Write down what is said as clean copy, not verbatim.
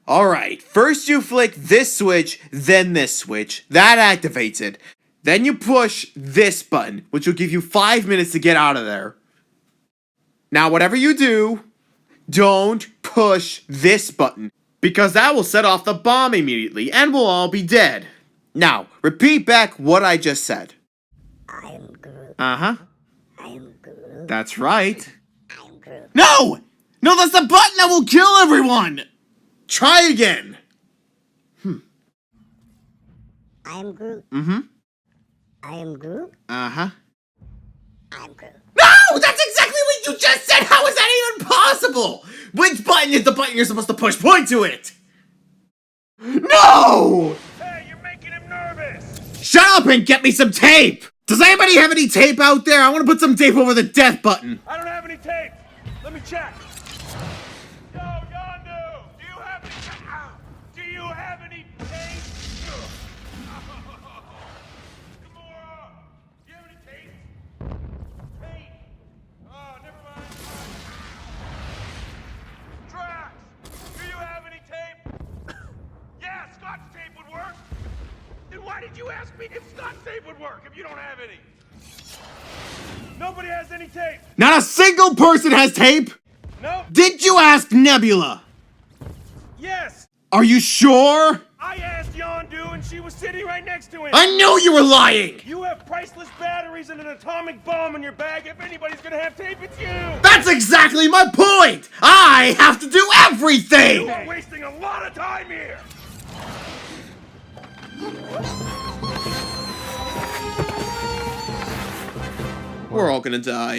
Alright, first you flick this switch, then this switch. That activates it. Then you push this button, which will give you 5 minutes to get out of there. Now, whatever you do, don't push this button, because that will set off the bomb immediately, and we'll all be dead. Now, repeat back what I just said. I'm Groot. Uh-huh. I'm Groot. That's right. I'm Groot. No! No, that's the button that will kill everyone! Try again. I'm Groot. Mm-hmm. I am Groot. Uh-huh. I'm Groot. No! That's exactly what you just said! How is that even possible? Which button is the button you're supposed to push? Point to it! No! Hey, you're making him nervous! Shut up and get me some tape! Does anybody have any tape out there? I want to put some tape over the death button. I don't have any tape. Let me check. Yo, Yondu! Do you have any tape? Do you have any tape? Gamora! Do you have any tape? Tape! Oh, never mind. Drax! Do you have any tape? Yeah, Scott's tape would work. Then why did you ask me if Scott's tape would work if you don't have any? Nobody has any tape. Not a single person has tape? Nope. Did you ask Nebula? Yes. Are you sure? I asked Yondu and she was sitting right next to him. I knew you were lying! You have priceless batteries and an atomic bomb in your bag. If anybody's gonna have tape, it's you. That's exactly my point! I have to do everything! You are wasting a lot of time here. We're all gonna die.